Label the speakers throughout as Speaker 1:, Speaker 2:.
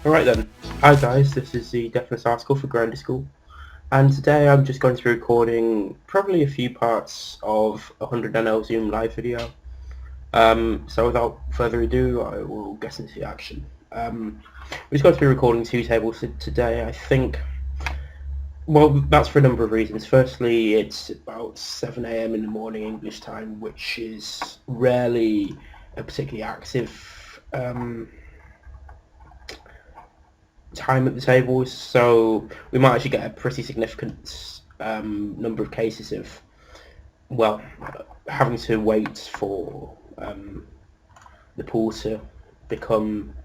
Speaker 1: Alright then, hi guys, this is the Deafness article for Grinder School, and today I'm just going to be recording probably a few parts of a 100NL Zoom live video. So without further ado, I will get into the action. We're just going to be recording two tables today. I think, well, that's for a number of reasons. Firstly, it's about 7 AM in the morning English time, which is rarely a particularly active time at the tables, so we might actually get a pretty significant number of cases of, well, having to wait for the pool to become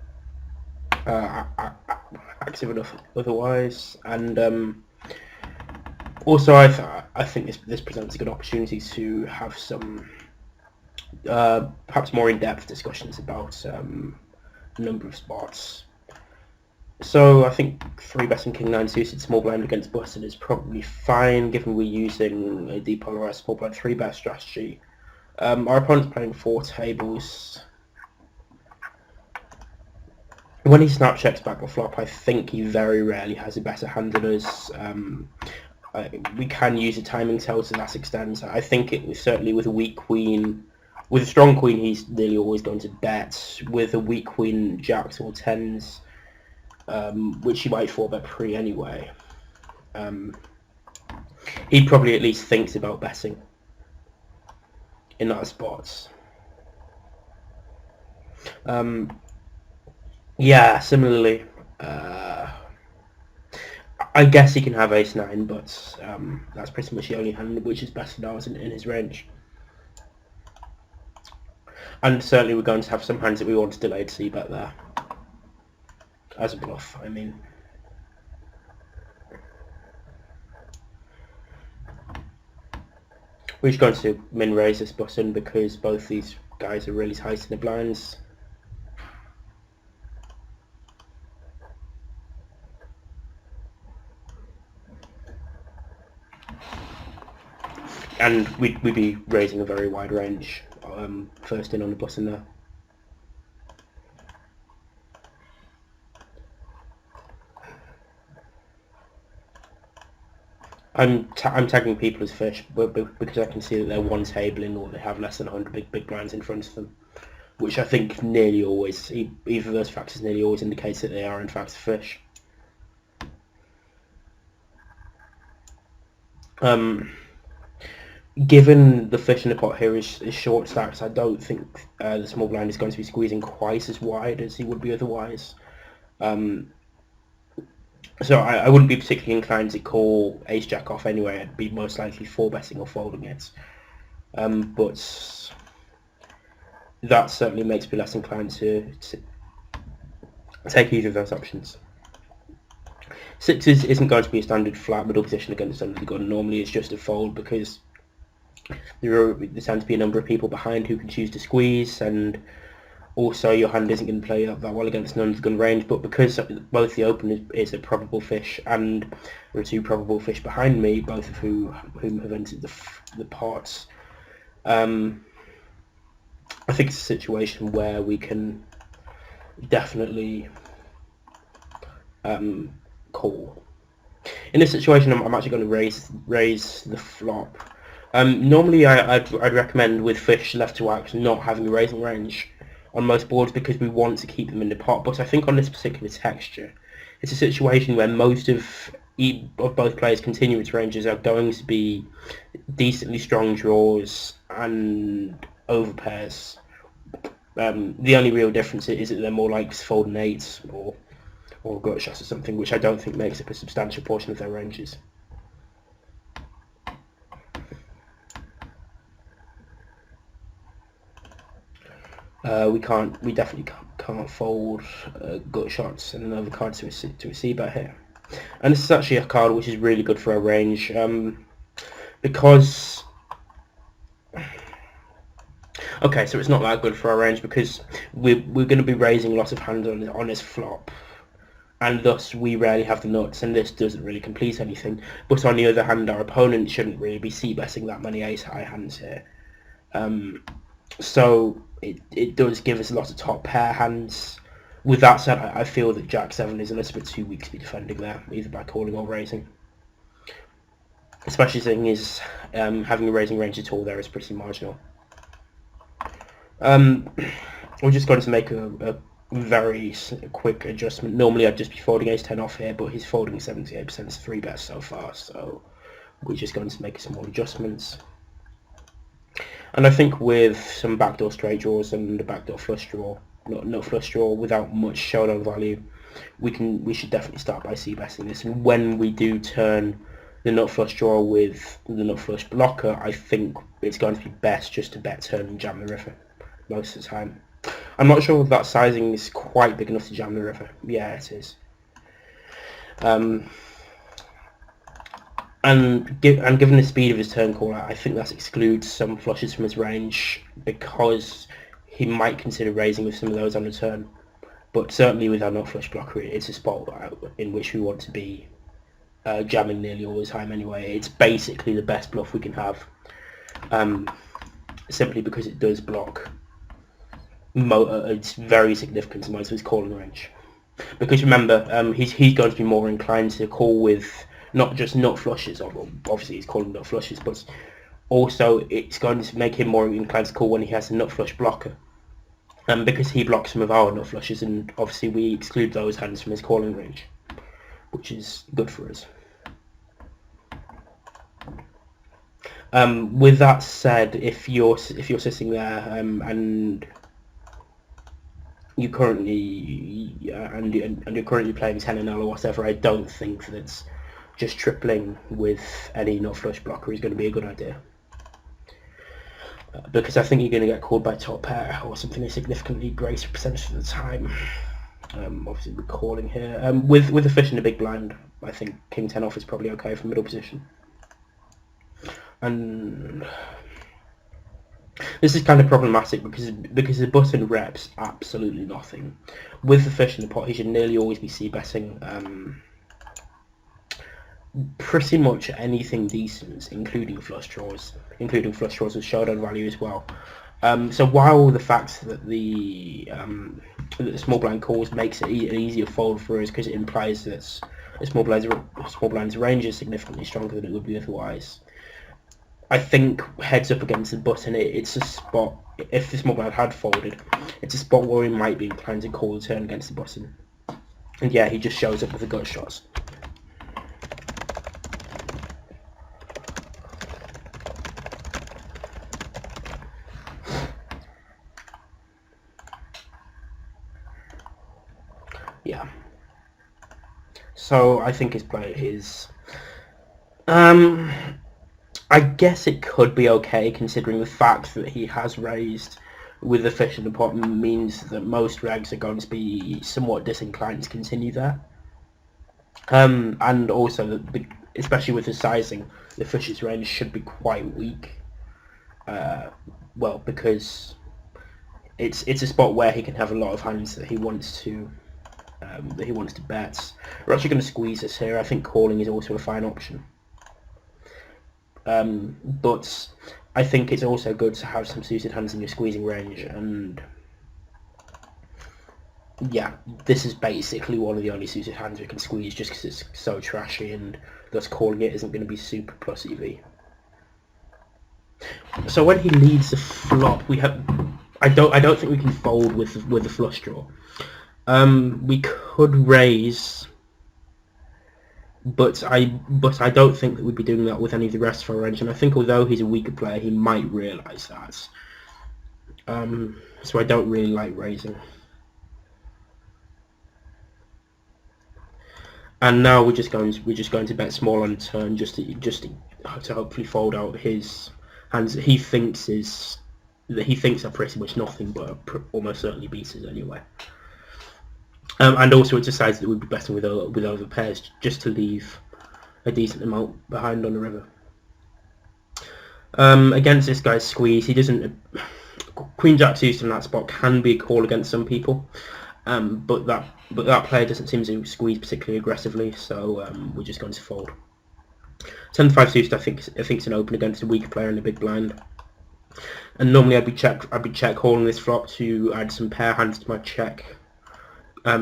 Speaker 1: active enough otherwise, and also I think this presents a good opportunity to have some perhaps more in-depth discussions about a number of spots. So I think 3-betting King 9 suited small blind against button is probably fine, given we're using a depolarized small blind 3-bet strategy. Our opponent's playing 4 tables. When he snap checks back the flop, I think he very rarely has a better hand than us. We can use a timing tell to that extent. I think it was certainly with a weak queen. With a strong queen, he's nearly always going to bet. With a weak queen, jacks or tens, which he might 4-bet pre anyway. He probably at least thinks about betting in that spot. Yeah, similarly, I guess he can have ace-9, but that's pretty much the only hand which is better than ours in his range. And certainly we're going to have some hands that we want to delay to c-bet there. As a bluff, I mean. We're just going to min-raise this button because both these guys are really tight in the blinds. And we'd be raising a very wide range first in on the button there. I'm tagging people as fish because I can see that they're one tabling or they have less than 100 big blinds in front of them, which I think nearly always, either of those factors nearly always indicates that they are in fact a fish. Given the fish in the pot here is short stacks, I don't think the small blind is going to be squeezing quite as wide as he would be otherwise. So I wouldn't be particularly inclined to call ace-jack off anyway. I'd be most likely 4-betting or folding it. But that certainly makes me less inclined to take either of those options. Sixes isn't going to be a standard flat middle position against under the gun. Normally it's just a fold because there tend to be a number of people behind who can choose to squeeze, and also your hand isn't going to play that well against an under the gun range. But because both the open is a probable fish and there are 2 probable fish behind me, both of whom have entered the pots, I think it's a situation where we can definitely call. In this situation, I'm actually going to raise the flop. Normally, I'd recommend with fish left to act not having a raising range on most boards because we want to keep them in the pot. But I think on this particular texture, it's a situation where most of both players' continuous ranges are going to be decently strong draws and overpairs. The only real difference is that they're more likely to fold an 8 or gut shots or something, which I don't think makes up a substantial portion of their ranges. We definitely can't fold gut shots and another card to a c-bet here. And this is actually a card which is really good for our range, because... Okay, so it's not that good for our range because we're going to be raising lots of hands on this flop, and thus we rarely have the nuts, and this doesn't really complete anything. But on the other hand, our opponent shouldn't really be c-betting that many ace-high hands here. So it does give us a lot of top pair hands, with that said, I feel that Jack 7 is a little bit too weak to be defending there, either by calling or raising. Especially seeing is having a raising range at all there is pretty marginal. We're just going to make a very quick adjustment. Normally I'd just be folding ace 10 off here, but he's folding 78%, it's 3 bets so far, so we're just going to make small adjustments. And I think with some backdoor straight draws and a backdoor flush draw, not flush draw, without much showdown value, we should definitely start by c-betting this. And when we do turn the nut flush draw with the nut flush blocker, I think it's going to be best just to bet turn and jam the river most of the time. I'm not sure if that sizing is quite big enough to jam the river. Yeah, it is. And given the speed of his turn call, I think that excludes some flushes from his range, because he might consider raising with some of those on the turn. But certainly with our nut flush blocker, it's a spot in which we want to be jamming nearly all the time anyway. It's basically the best bluff we can have, simply because it does block it's very significant to most of his calling range. Because remember, he's going to be more inclined to call with not just nut flushes, obviously he's calling nut flushes, but also it's going to make him more inclined to call when he has a nut flush blocker. Because he blocks some of our nut flushes, and obviously we exclude those hands from his calling range, which is good for us. With that said, if you're sitting there and you're currently playing 10 and L or whatever, I don't think that just tripling with any nut flush blocker is going to be a good idea. Because I think you're going to get called by top pair or something a significantly greater percentage of the time. Obviously we're calling here. With the fish in the big blind, I think king 10 off is probably okay for middle position. And this is kind of problematic because the button reps absolutely nothing. With the fish in the pot, he should nearly always be c-betting pretty much anything decent, including flush draws with showdown value as well. So while the fact that the small blind calls makes it an easier fold for us, because it implies that small blind's range is significantly stronger than it would be otherwise, I think heads up against the button, it's a spot, if the small blind had folded, it's a spot where he might be inclined to call the turn against the button. And yeah, he just shows up with the gut shots. Yeah. So I think his play is... I guess it could be okay, considering the fact that he has raised with the fish in the pot means that most regs are going to be somewhat disinclined to continue there. And also, especially with the sizing, the fish's range should be quite weak. Well, because it's a spot where he can have a lot of hands that he wants to bet. We're actually going to squeeze this here. I think calling is also a fine option. But I think it's also good to have some suited hands in your squeezing range, and yeah, this is basically one of the only suited hands we can squeeze just because it's so trashy, and thus calling it isn't going to be super plus EV. So when he leads the flop, I don't think we can fold with the flush draw. We could raise, but I don't think that we'd be doing that with any of the rest of our range, and I think although he's a weaker player, he might realise that. So I don't really like raising. And now we're just going to bet small on turn, just to hopefully fold out his hands that he thinks are pretty much nothing, but almost certainly beaters anyway. And also it decides that we'd be betting with other pairs just to leave a decent amount behind on the river. Against this guy's squeeze, he doesn't. Queen Jack suited in that spot can be a call against some people, but that player doesn't seem to squeeze particularly aggressively, so we're just going to fold. 10-5 suited, I think it's an open against a weaker player in the big blind. And normally I'd be check calling this flop to add some pair hands to my check.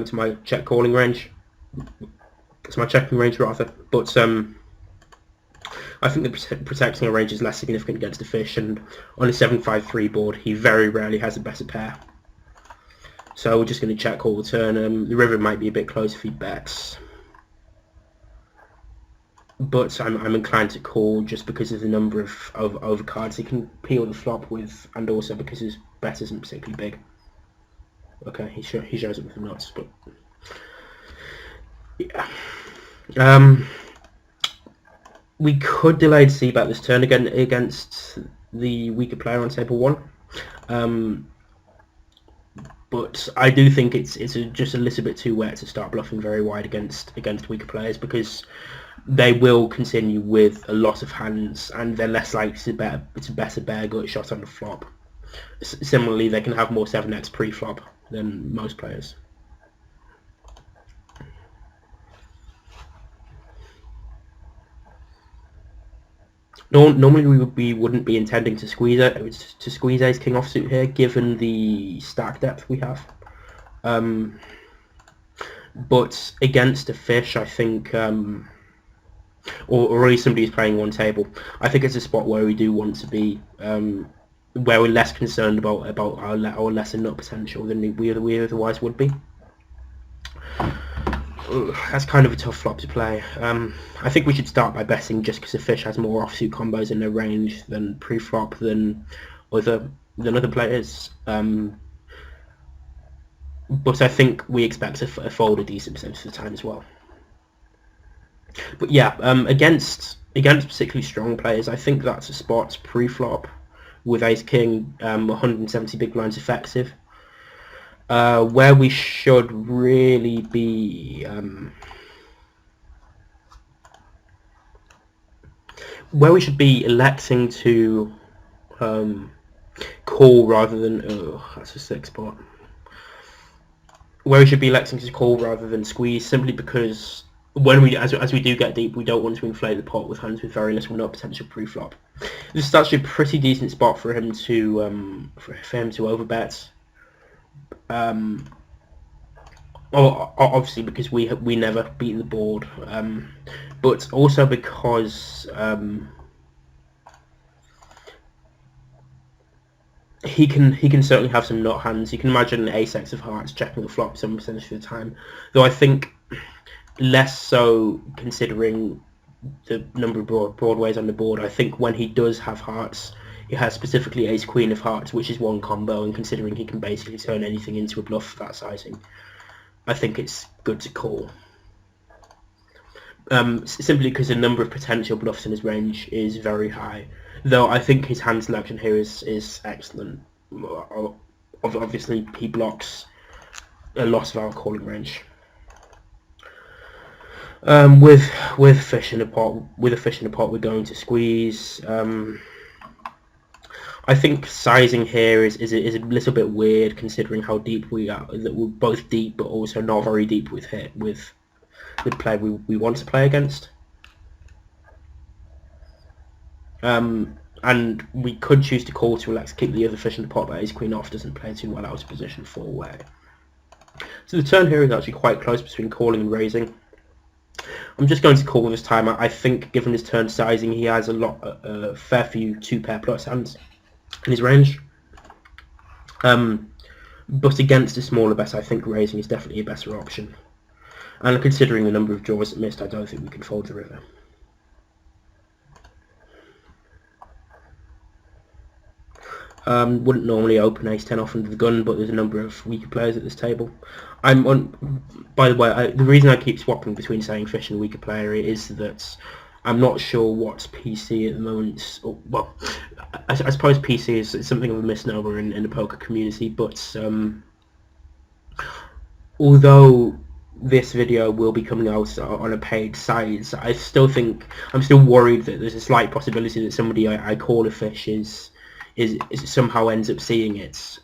Speaker 1: to my check calling range. It's my checking range rather, but I think that protecting a range is less significant against a fish, and on a 7-5-3 board he very rarely has a better pair. So we're just going to check all the turn. The river might be a bit close if he bets, but I'm inclined to call just because of the number of overcards he can peel the flop with, and also because his bet isn't particularly big. Okay, he shows it with the nuts, but yeah. We could delay the c-bet this turn again against the weaker player on table 1. But I do think it's just a little bit too wet to start bluffing very wide against weaker players, because they will continue with a lot of hands and they're less likely to bet a bare gut shot on the flop. Similarly, they can have more 7x pre-flop than most players. Normally we wouldn't be intending to squeeze ace king offsuit here, given the stack depth we have. But against a fish, I think, or at least somebody who's playing one table, I think it's a spot where we do want to be, where we're less concerned about our lesser nut potential than we otherwise would be. That's kind of a tough flop to play. I think we should start by betting just because the fish has more offsuit combos in their range than pre-flop than other players. But I think we expect to fold a decent percentage of the time as well. But yeah, against particularly strong players, I think that's a spot pre-flop with ace king, 170 big blinds effective. Where we should really be electing to call rather than that's a 6 spot. Where we should be electing to call rather than squeeze, simply because when as we do get deep, we don't want to inflate the pot with hands with very little nut potential pre-flop. This is actually a pretty decent spot for him to overbet. Obviously because we never beat the board, but also because he can certainly have some nut hands. You can imagine an ace-x of hearts checking the flop some percentage of the time, though I think less so considering the number of broadways on the board. I think when he does have hearts, he has specifically ace queen of hearts, which is one combo, and considering he can basically turn anything into a bluff for that sizing, I think it's good to call. Simply because the number of potential bluffs in his range is very high, though I think his hand selection here is excellent. Obviously he blocks a lot of our calling range. With a fish in a pot, we're going to squeeze. I think sizing here is a little bit weird, considering how deep we are. That we're both deep, but also not very deep with the player we want to play against. And we could choose to call to elect to keep the other fish in the pot, but ace queen off doesn't play too well out of position 4-way. So the turn here is actually quite close between calling and raising. I'm just going to call this time. I think, given his turn sizing, he has a fair few 2-pair plus hands in his range. But against a smaller bet, I think raising is definitely a better option. And considering the number of draws it missed, I don't think we can fold the river. Wouldn't normally open ace-10 off under the gun, but there's a number of weaker players at this table. By the way, the reason I keep swapping between saying fish and weaker player is that I'm not sure what's PC at the moment. Well, I suppose PC is something of a misnomer in the poker community, but although this video will be coming out on a paid site, I'm still worried that there's a slight possibility that somebody I call a fish is somehow ends up seeing it,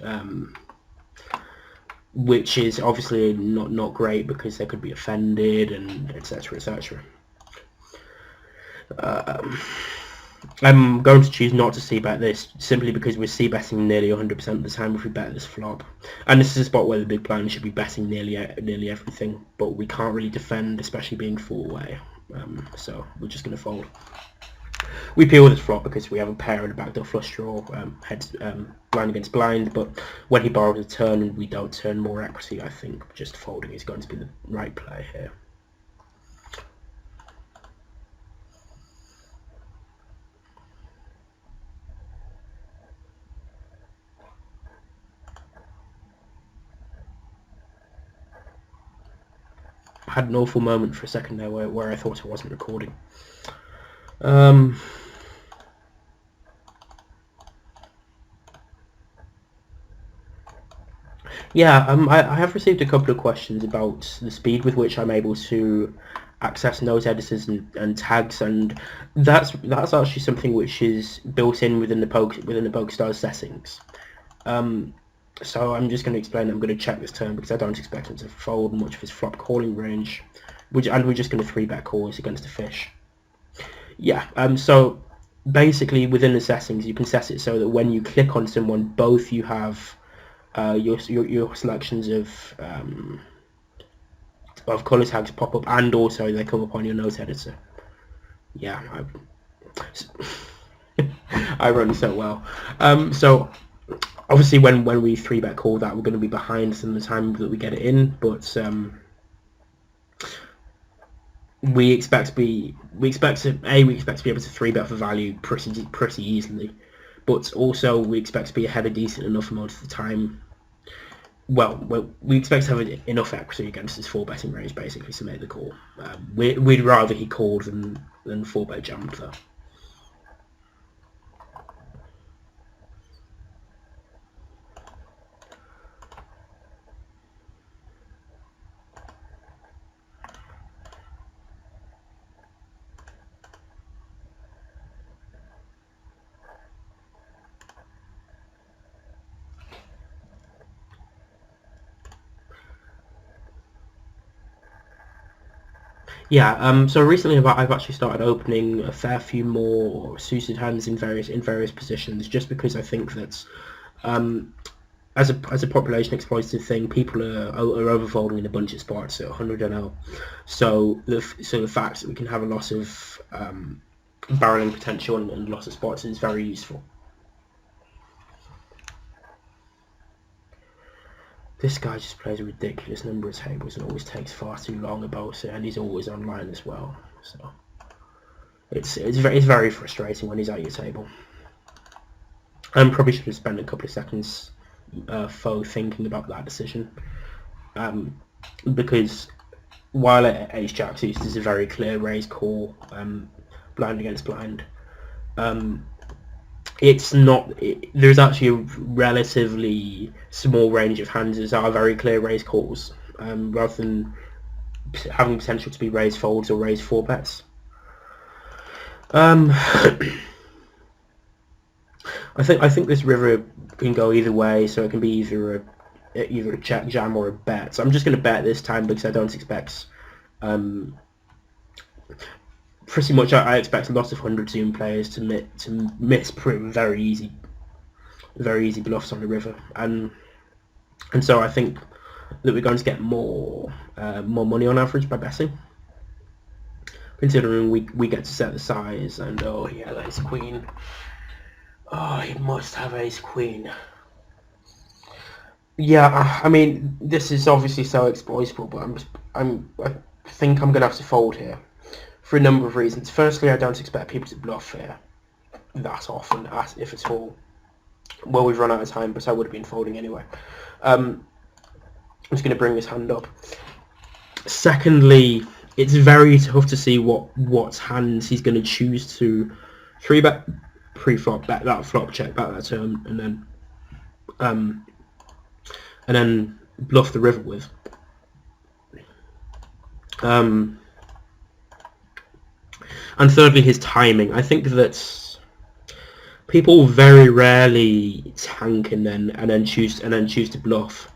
Speaker 1: which is obviously not great, because they could be offended and etc. I'm going to choose not to c-bet this, simply because we're c-betting nearly 100% of the time if we bet this flop. And this is a spot where the big blind should be betting nearly everything, but we can't really defend, especially being full away. So we're just going to fold. We peel this flop because we have a pair and a backdoor flush draw, heads blind against blind, but when he borrows a turn and we don't turn more equity, I think just folding is going to be the right play here. I had an awful moment for a second there where I thought I wasn't recording. Yeah, I have received a couple of questions about the speed with which I'm able to access note editors and tags, and that's actually something which is built in within the PokerStars settings. So I'm just going to explain. I'm going to check this turn because I don't expect him to fold much of his flop calling range, and we're just going to 3-bet calls against a fish. Yeah. So basically, within the settings, you can set it so that when you click on someone, both you have your selections of color tags pop up, and also they come up on your note editor. Yeah, I run so well. So obviously, when we 3-bet call that, we're going to be behind some of the time that we get it in, but we expect to be able to 3-bet for value pretty easily, but also we expect to be ahead a decent enough amount of the time. Well, we expect to have enough equity against his 4-betting range basically to make the call. We'd rather he called than 4-bet jammed though. Yeah, so recently I've actually started opening a fair few more suited hands in various positions, just because I think that as a population exploitative thing, people are overfolding in a bunch of spots at 100 NL. So the fact that we can have a lot of barreling potential and lots of spots is very useful. This guy just plays a ridiculous number of tables and always takes far too long about it, and he's always online as well. So it's very frustrating when he's at your table. I probably should have spent a couple of seconds thinking about that decision, because while Ace Jack suited is a very clear raise call, blind against blind, it's not. There's actually a relatively small range of hands that are very clear raise calls, rather than having potential to be raise folds or raise 4-bets. I think this river can go either way, so it can be either a check jam or a bet. So I'm just going to bet this time because I don't expect. Pretty much, I expect a lot of 100 zoom players to miss very easy bluffs on the river, and so I think that we're going to get more money on average by betting, considering we get to set the size. And oh yeah, that is queen. Oh, he must have ace queen. Yeah, I mean, this is obviously so exploitable, but I think I'm gonna have to fold here for a number of reasons. Firstly, I don't expect people to bluff here that often, if at all. Well, we've run out of time, but I would have been folding anyway. I'm just going to bring this hand up. Secondly, it's very tough to see what hands he's going to choose to 3-bet pre-flop, bet that flop, check back that turn, and then bluff the river with. And thirdly, his timing. I think that people very rarely tank and then choose to bluff,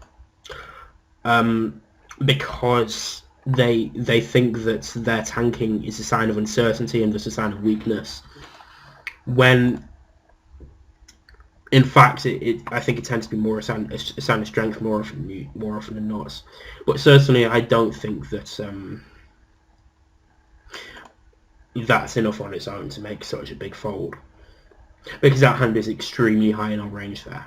Speaker 1: because they think that their tanking is a sign of uncertainty and thus a sign of weakness. when in fact I think it tends to be more a sign of strength more often than not. But certainly I don't think that that's enough on its own to make such a big fold, because that hand is extremely high in our range there.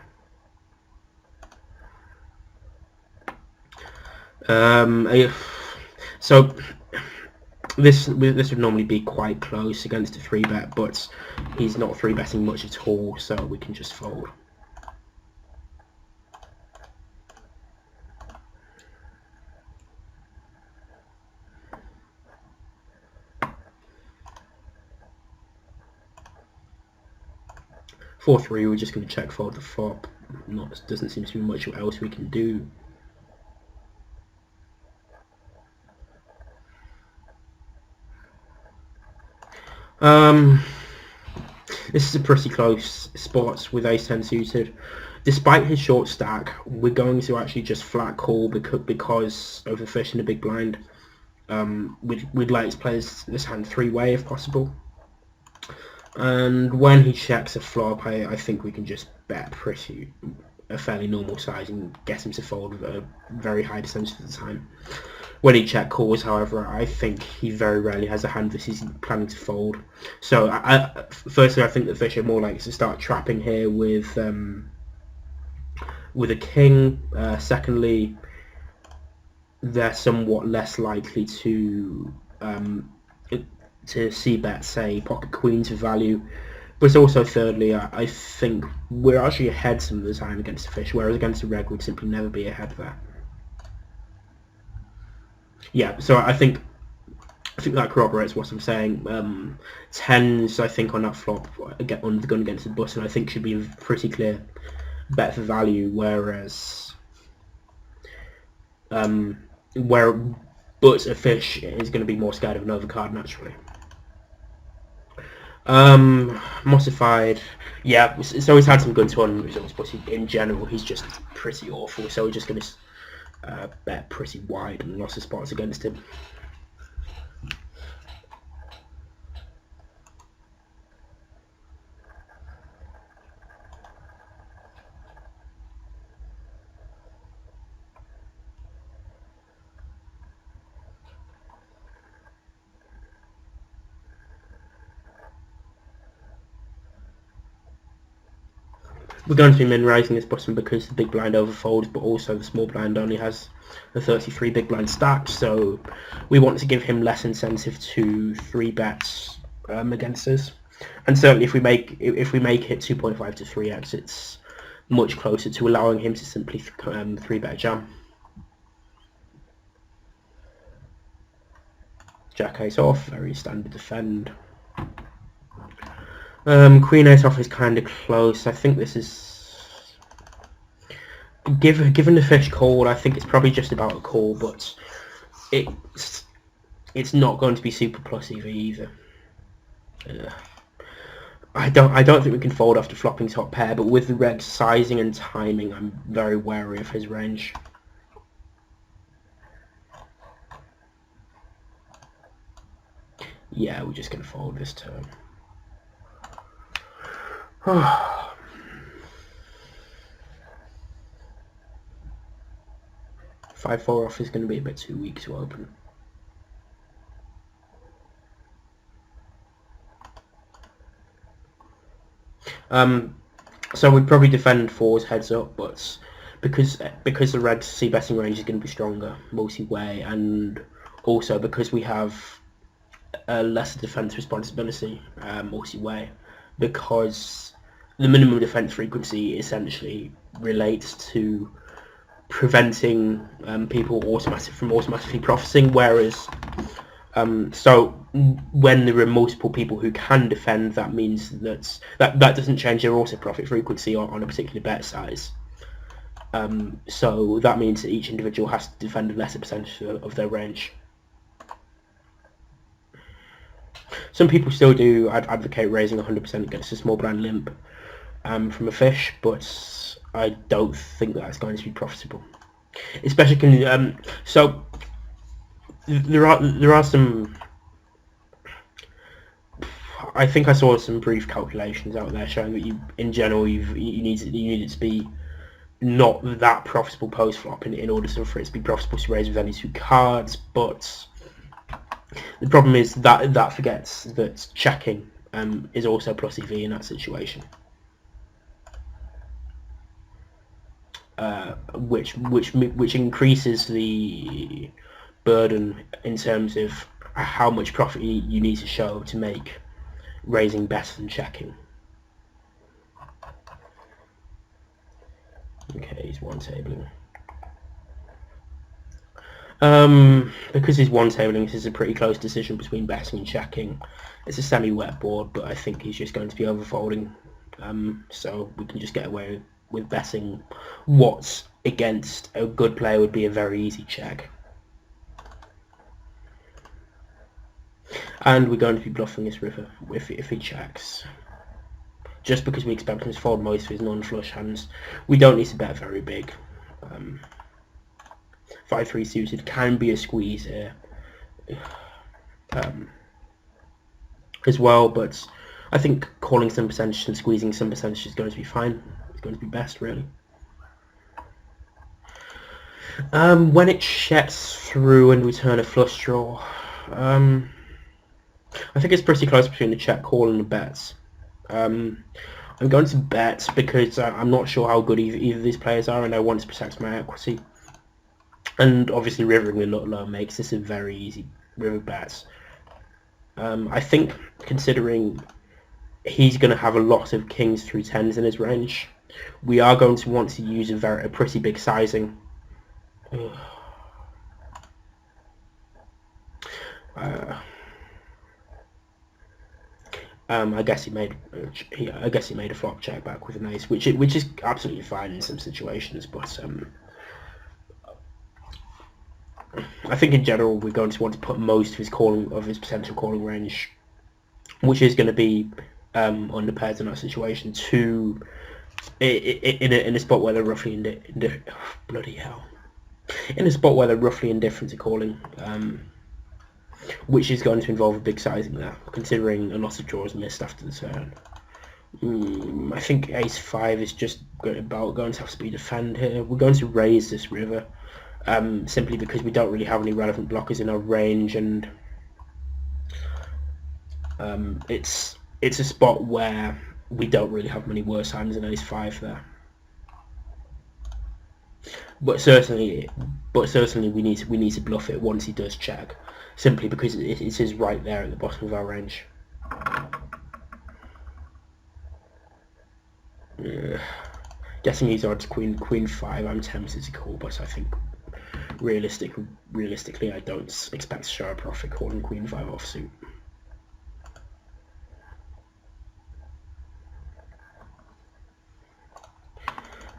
Speaker 1: So this would normally be quite close against a 3-bet, but he's not 3-betting much at all, so we can just fold. For 3, we're just going to check fold the flop. Doesn't seem to be much else we can do. This is a pretty close spot with ace-10 suited. Despite his short stack, we're going to actually just flat call because of the fish in the big blind. We'd like to play this hand 3-way if possible. And when he checks a flop, I think we can just bet a fairly normal size and get him to fold with a very high percentage of the time. When he check calls, however, I think he very rarely has a hand that he's planning to fold. So, firstly, I think the fish are more likely to start trapping here with a king. Secondly, they're somewhat less likely to c-bet, say, pocket queen to value. But also, thirdly, I think we're actually ahead some of the time against the fish, whereas against the reg we'd simply never be ahead there. Yeah, so I think that corroborates what I'm saying. 10s, I think, on that flop, on the gun against the button, I think should be a pretty clear bet for value, whereas but a fish is going to be more scared of an overcard naturally. Mossified, yeah, so he's had some good tournament results, but in general he's just pretty awful, so we're just going to bet pretty wide and lots of spots against him. We're going to be min-raising this button because the big blind overfolds, but also the small blind only has a 33 big blind stack, so we want to give him less incentive to 3-bets against us. And certainly if we make it 2.5 to 3x, it's much closer to allowing him to simply 3-bet jam. Jack ace off, very standard defend. Queen ace off is kind of close. I think this is... Given the fish call, I think it's probably just about a call, but it's not going to be super plus either. I don't think we can fold after flopping top pair, but with the reg sizing and timing, I'm very wary of his range. Yeah, we're just going to fold this turn. 5-4 off is going to be a bit too weak to open. So we'd probably defend 4s heads up, but because the red c-betting range is going to be stronger multi-way, and also because we have a lesser defense responsibility multi-way, because the minimum defense frequency essentially relates to preventing people from automatically profiting, whereas so when there are multiple people who can defend, that means that doesn't change their auto profit frequency on a particular bet size. So that means that each individual has to defend a lesser percentage of their range. Some people still do advocate raising 100% against a small blind limp from a fish, but I don't think that's going to be profitable. Especially so there are some. I think I saw some brief calculations out there showing that in general, you need it to be not that profitable post flop in order for it to be profitable to raise with any two cards. But the problem is that forgets that checking is also plus EV in that situation, which increases the burden in terms of how much profit you need to show to make raising better than checking. Okay, he's one tabling. Because he's one tabling, this is a pretty close decision between betting and checking. It's a semi-wet board, but I think he's just going to be overfolding. So we can just get away with betting what against a good player would be a very easy check. And we're going to be bluffing this river if he checks. Just because we expect him to fold most of his non-flush hands. We don't need to bet very big. 5-3 suited can be a squeeze here as well, but I think calling some percentage and squeezing some percentage is going to be fine. It's going to be best, really. When it checks through and we turn a flush draw, I think it's pretty close between the check call and the bets. I'm going to bet because I'm not sure how good either of these players are, and I want to protect my equity. And obviously rivering the nut low makes this a very easy river bet. I think considering he's going to have a lot of kings through tens in his range, we are going to want to use a pretty big sizing. I guess he made a flop check back with an ace, which is absolutely fine in some situations, but I think in general we're going to want to put most of his potential calling range, which is going to be under pairs in that situation, to in a spot where they're roughly bloody hell, in a spot where they're roughly indifferent to calling, which is going to involve a big sizing there, considering a lot of draws missed after the turn. I think ace-5 is just about going to have speed defend here. We're going to raise this river, simply because we don't really have any relevant blockers in our range, and it's a spot where we don't really have many worse hands than ace-5 there. But certainly we need to bluff it once he does check, simply because it is right there at the bottom of our range. Guessing he's odds queen-5, I'm tempted to call, but I think realistically I don't expect to show a profit calling queen-5 offsuit.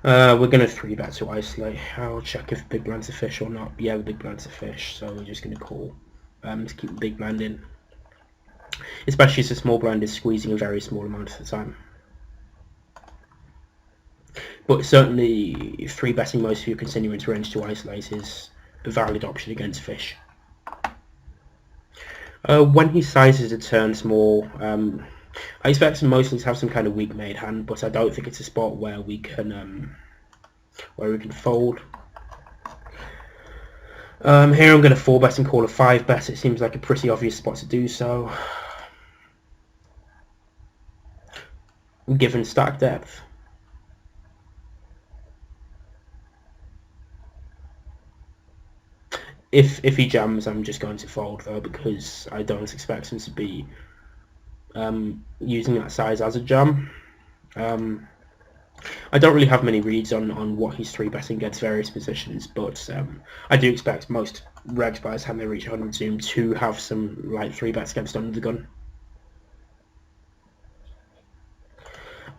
Speaker 1: We're going to 3-bet to isolate. I'll check if big blind's a fish or not. Yeah, the big blind's a fish, so we're just going to call to keep the big blind in. Especially as the small blind is squeezing a very small amount at the time. But certainly 3-betting most of your continuance range to isolate is a valid option against fish. When he sizes a turn small, I expect him mostly to have some kind of weak made hand, but I don't think it's a spot where we can fold. Here I'm going to 4-bet and call a 5-bet. It seems like a pretty obvious spot to do so, given stack depth. If he jams, I'm just going to fold though, because I don't expect him to be using that size as a jam. I don't really have many reads on what he's 3-betting against various positions, but I do expect most regs by the time they reach 100 zoom to have some light 3-bets against under the gun.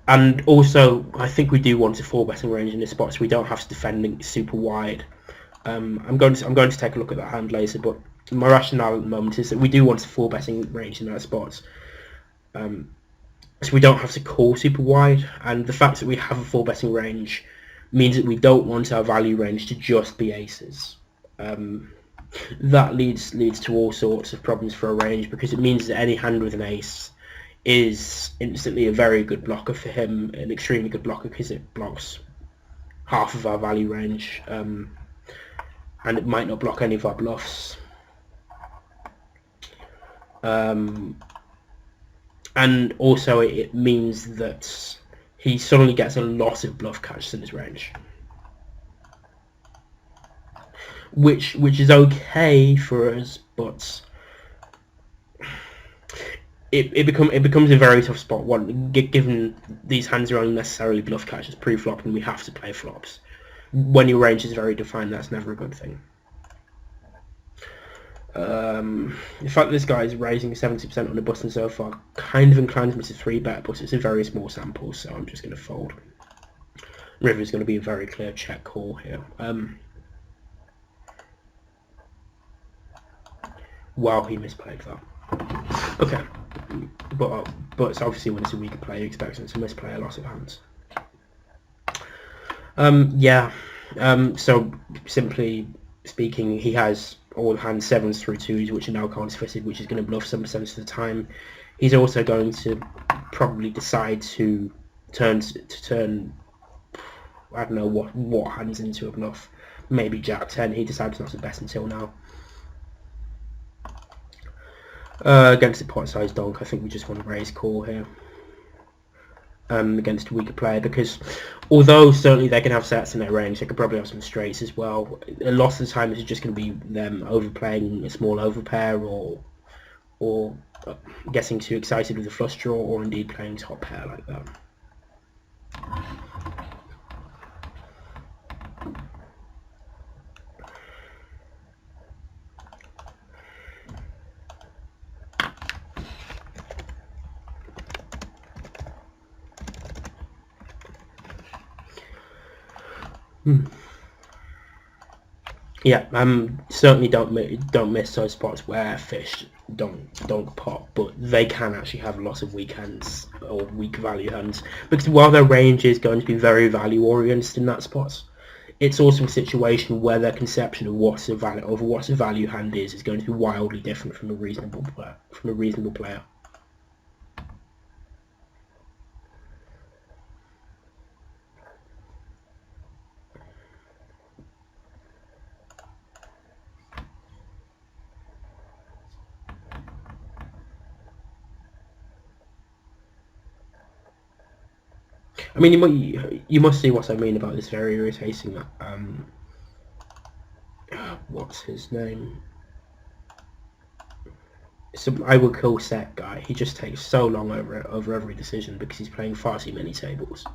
Speaker 1: And also, I think we do want a 4-betting range in this spot, so we don't have to defend super wide. I'm going to take a look at that hand later, but my rationale at the moment is that we do want a 4-betting range in that spot. So we don't have to call super wide, and the fact that we have a 4-betting range means that we don't want our value range to just be aces. That leads to all sorts of problems for a range, because it means that any hand with an ace is instantly a very good blocker for him, an extremely good blocker because it blocks half of our value range, and it might not block any of our bluffs. And also it means that he suddenly gets a lot of bluff catches in his range, which is okay for us, but it becomes a very tough spot. Given these hands are only necessarily bluff catches pre-flop, and we have to play flops. When your range is very defined, that's never a good thing. The fact that this guy is raising 70% on the button so far kind of inclines me to 3-bet, but it's a very small sample, so I'm just going to fold. River is going to be a very clear check call here. Wow, he misplayed that. Okay, but obviously when it's a weaker player, you expect him to misplay a lot of hands. Yeah. So simply speaking, he has all hand 7s through 2s, which are now cards fitted, which is going to bluff some percent of the time. He's also going to probably decide to turn I don't know what hands into a bluff. Maybe Jack 10. He decides not to bet until now. Against a pot-sized donk, I think we just want to raise call here. Against a weaker player, because although certainly they can have sets in their range, they could probably have some straights as well. A lot of the time it's just going to be them overplaying a small overpair or getting too excited with a flush draw, or indeed playing top pair like that. Yeah, certainly don't miss those spots where fish don't pop, but they can actually have lots of weak hands or weak value hands, because while their range is going to be very value oriented in that spot, it's also a situation where their conception of what a value hand is going to be wildly different from a reasonable player. I mean, you must see what I mean about this very irritating. What's his name? Some I would call set guy. He just takes so long over every decision because he's playing far too many tables.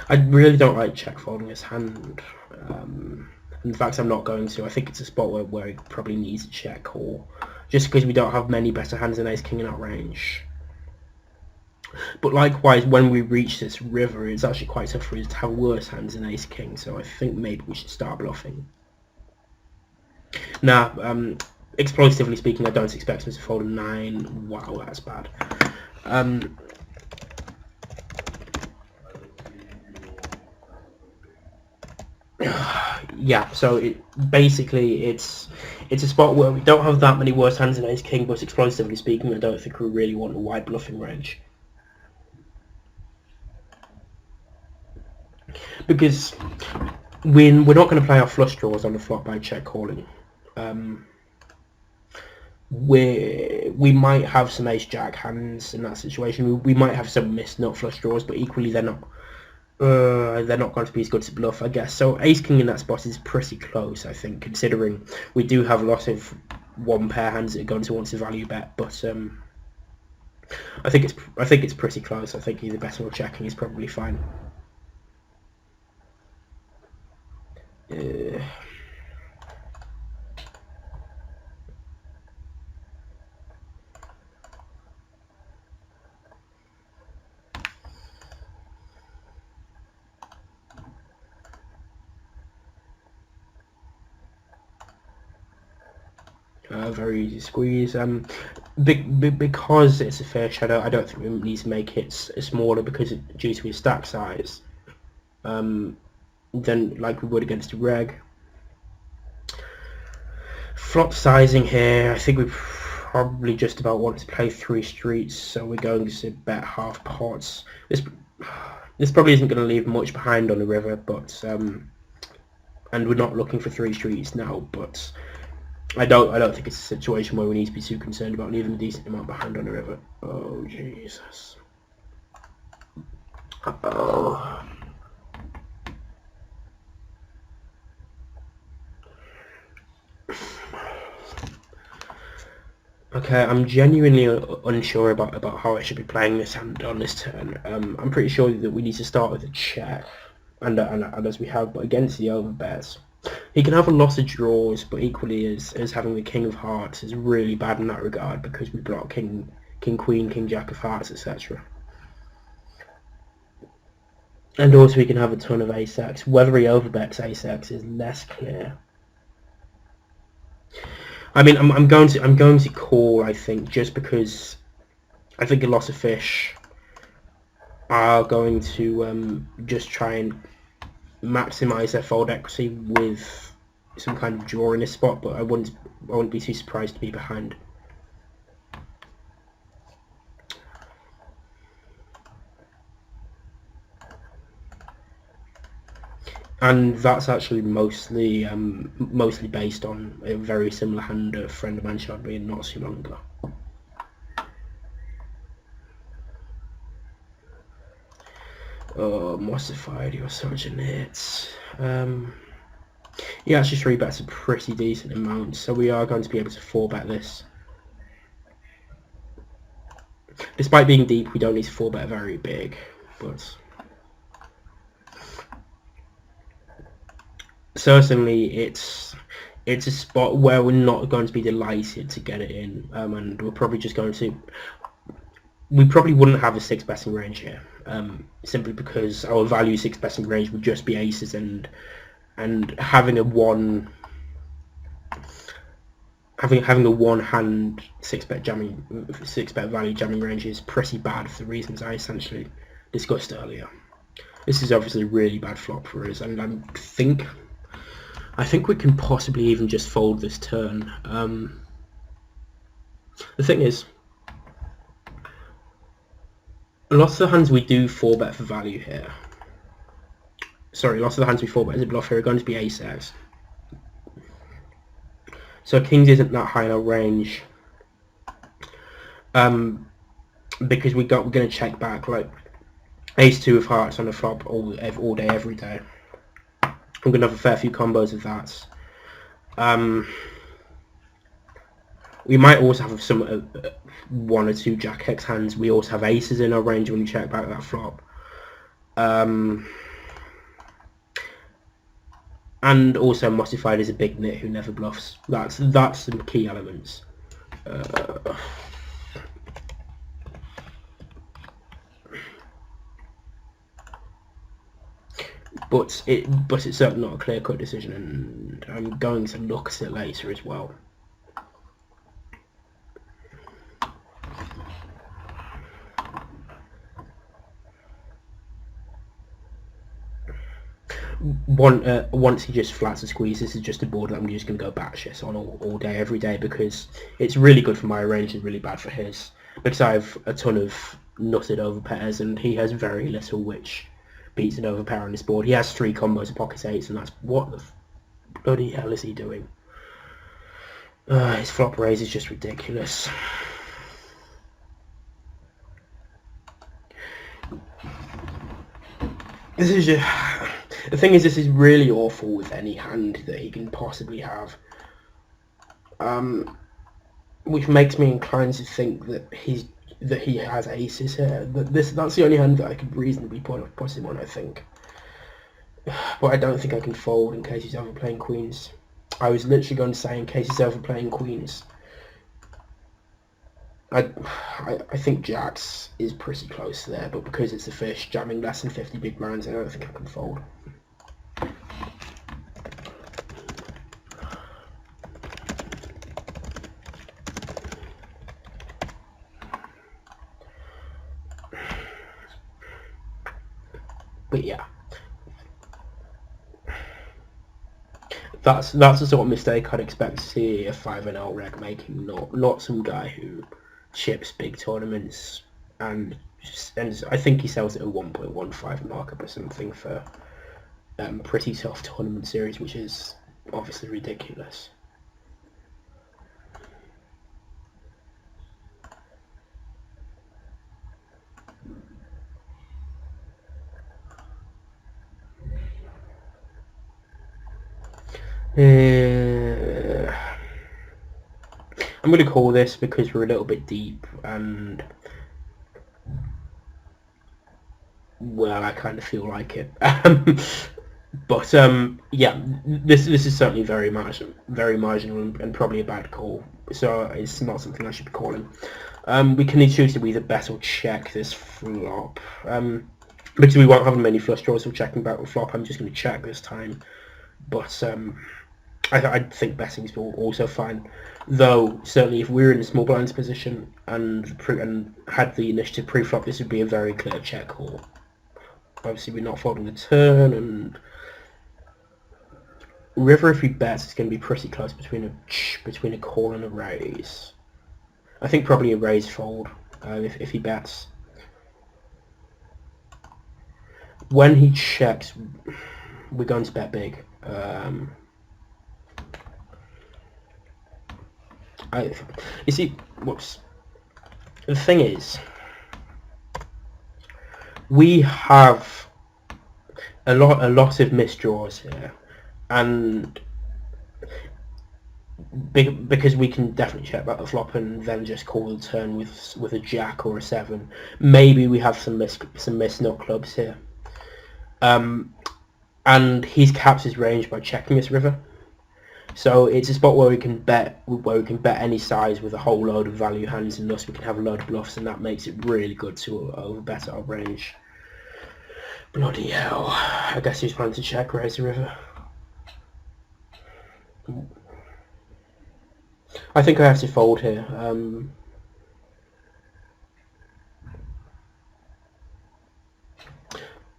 Speaker 1: I really don't like check folding his hand. In fact, I'm not going to. I think it's a spot where he probably needs a check call, just because we don't have many better hands than Ace King in our range. But likewise, when we reach this river, it's actually quite tough for us to have worse hands than Ace King, so I think maybe we should start bluffing. Now, explosively speaking, I don't expect him to fold a 9. Wow, that's bad. Yeah, so basically it's a spot where we don't have that many worse hands than Ace King, but explosively speaking, I don't think we really want a wide bluffing range. Because we're not going to play our flush draws on the flop by check calling. We might have some ace jack hands in that situation. We might have some missed nut flush draws, but equally they're not going to be as good as bluff, I guess. So ace king in that spot is pretty close, I think, considering we do have a lot of one pair hands that are going to want to value bet. But I think it's pretty close. I think either betting or checking is probably fine. Very easy squeeze. Because it's a fair shadow, I don't think we need to make it smaller because due to his stack size. Than like we would against a reg. Flop sizing here, I think we probably just about want to play 3 streets, so we're going to bet half pots. This probably isn't going to leave much behind on the river, but and we're not looking for 3 streets now, but I don't think it's a situation where we need to be too concerned about leaving a decent amount behind on the river. Oh Jesus. Oh. Okay, I'm genuinely unsure about how I should be playing this hand on this turn. I'm pretty sure that we need to start with a check, and as we have, but against the overbets. He can have a lot of draws, but equally as having the King of Hearts is really bad in that regard because we block King Queen, King Jack of Hearts, etc. And also he can have a ton of Ace-X. Whether he overbets Ace-X is less clear. I mean, I'm going to call, I think, just because I think a lot of fish are going to just try and maximise their fold equity with some kind of draw in this spot, but I wouldn't be too surprised to be behind. And that's actually mostly based on a very similar hand a friend of mine showed me not too long ago. Oh, Mossified, you're such an it. He actually 3-bets a pretty decent amount, so we are going to be able to 4-bet this. Despite being deep, we don't need to 4-bet very big, but certainly it's a spot where we're not going to be delighted to get it in, and we're probably just going to. We probably wouldn't have a 6-betting range here, simply because our value 6-betting range would just be aces, and having a one hand 6-bet value jamming range is pretty bad for the reasons I essentially discussed earlier. This is obviously a really bad flop for us, and I think we can possibly even just fold this turn. The thing is, lots of the hands we do 4-bet for value here. Sorry, lots of the hands we 4-bet as a bluff here are going to be ace-X. So kings isn't that high in our range. Because we're going to check back like ace-2 of hearts on the flop all day, every day. I'm going to have a fair few combos of that. We might also have some 1 or 2 Jack X hands. We also have aces in our range when we check back that flop. And also Mossified is a big nit who never bluffs. That's some key elements. But it's certainly not a clear-cut decision, and I'm going to look at it later as well. Once he just flats a squeeze, this is just a board that I'm just going to go batshit on all day, every day, because it's really good for my range and really bad for his. Because I have a ton of nutted over pairs, and he has very little which beats an overpair on this board. He has 3 combos of pocket 8s, and that's what the bloody hell is he doing? His flop raise is just ridiculous. This is just... The thing is, this is really awful with any hand that he can possibly have. Which makes me inclined to think that he has aces here. That's the only hand that I could reasonably put him on, I think. But I don't think I can fold in case he's overplaying queens. I was literally going to say in case he's overplaying queens. I think jacks is pretty close there, but because it's a fish jamming less than 50 big blinds, I don't think I can fold. But yeah, That's the sort of mistake I'd expect to see a 5-0 reg making, not some guy who chips big tournaments and I think he sells it at 1.15 markup or something for pretty tough tournament series, which is obviously ridiculous. I'm going to call this because we're a little bit deep and, well, I kind of feel like it. But yeah, this is certainly very marginal and probably a bad call. So it's not something I should be calling. We can choose to either bet or check this flop. Because we won't have many flush draws, so checking back with flop. I'm just going to check this time. But I think betting is also fine. Though certainly, if we were in a small blinds position and had the initiative pre-flop, this would be a very clear check call. Obviously, we're not folding the turn, and river, if he bets, it's going to be pretty close between a call and a raise. I think probably a raise fold if he bets. When he checks, we're going to bet big. You see, whoops. The thing is, we have a lot of misdraws here, and because we can definitely check back the flop and then just call the turn with a jack or a 7. Maybe we have some miss nut clubs here, and he's capped his range by checking this river. So it's a spot where we can bet any size with a whole load of value hands, and thus we can have a load of bluffs, and that makes it really good to overbet our range. Bloody hell! I guess he's planning to check raise the river. I think I have to fold here.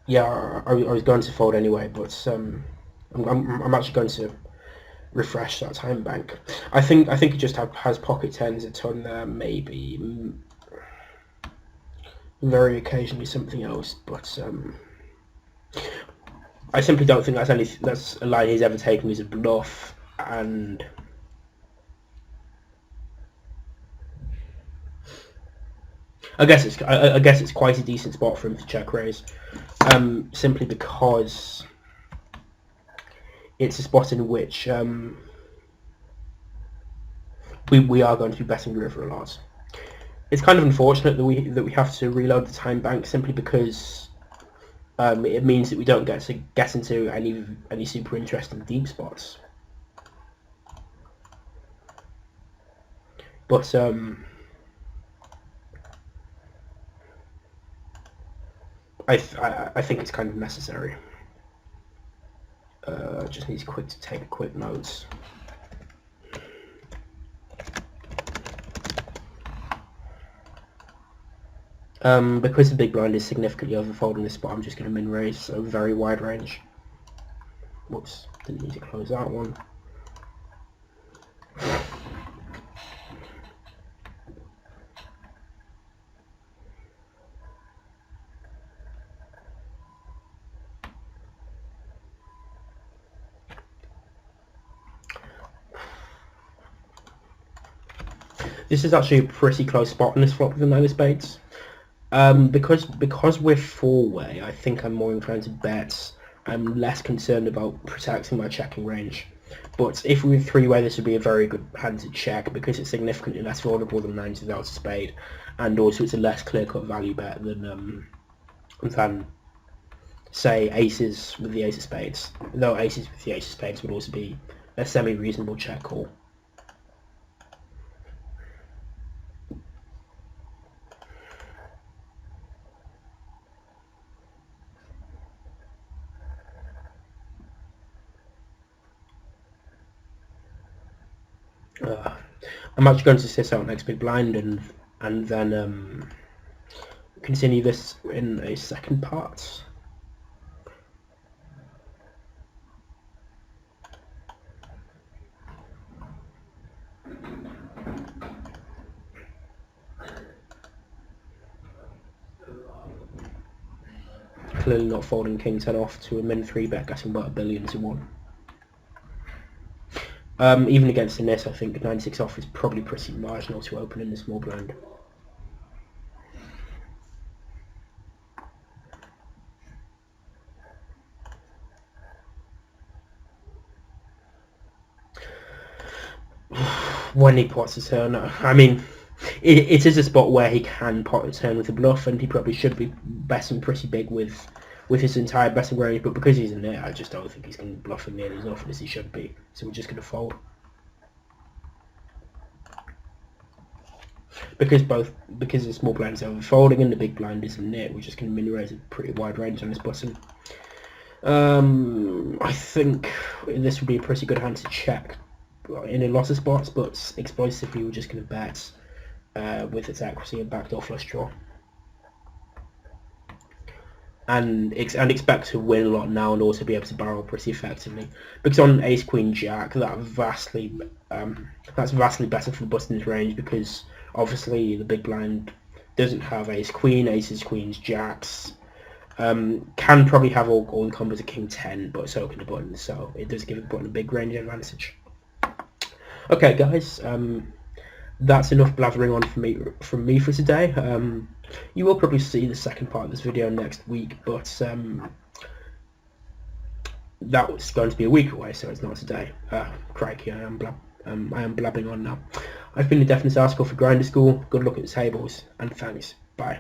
Speaker 1: Yeah, I was going to fold anyway, but I'm actually going to refresh that time bank. I think it just has pocket tens a ton there, maybe very occasionally something else, but I simply don't think that's a line he's ever taken as a bluff, and I guess it's quite a decent spot for him to check raise, simply because it's a spot in which we are going to be betting the river a lot. It's kind of unfortunate that we have to reload the time bank simply because it means that we don't get into any super interesting deep spots. But I think it's kind of necessary. Just need to take quick notes. Because the big blind is significantly overfolding this spot, I'm just going to min raise, so very wide range. Whoops, didn't need to close that one. This is actually a pretty close spot in this flop with the 9 of spades. Because we're 4-way, I think I'm more inclined to bet. I'm less concerned about protecting my checking range. But if we were 3-way, this would be a very good hand to check because it's significantly less vulnerable than 9s without a spade, and also it's a less clear-cut value bet than say aces with the ace of spades. Though aces with the ace of spades would also be a semi-reasonable check call. I'm actually going to sit out next big blind and then continue this in a second part. clearly not folding king 10 off to a min 3 bet, getting about 1 billion to 1. Even against the net, I think 96 off is probably pretty marginal to open in the small blind. When he pots a turn, I mean, it is a spot where he can pot a turn with a bluff, and he probably should be betting pretty big with his entire betting range, but because he's in there, I just don't think he's going to bluff him nearly as often as he should be, so we're just going to fold. Because the small blind is overfolding and the big blind is in there, we're just going to mini raise a pretty wide range on this button. I think this would be a pretty good hand to check in a lot of spots, but explosively we're just going to bet with its accuracy and backdoor flush draw, and expect to win a lot now and also be able to barrel pretty effectively, because on ace queen jack that's vastly better for the button's range, because obviously the big blind doesn't have ace queen, aces, queens, jacks. Can probably have all the combos of king 10, but so can the button, so it does give the button a big range advantage. Okay guys, that's enough blathering on from me for today. You will probably see the second part of this video next week, but that was going to be a week away, so it's not today. Crikey, I am blabbing on now. I've been the Deafness Article for Grinder School. Good luck at the tables, and thanks. Bye.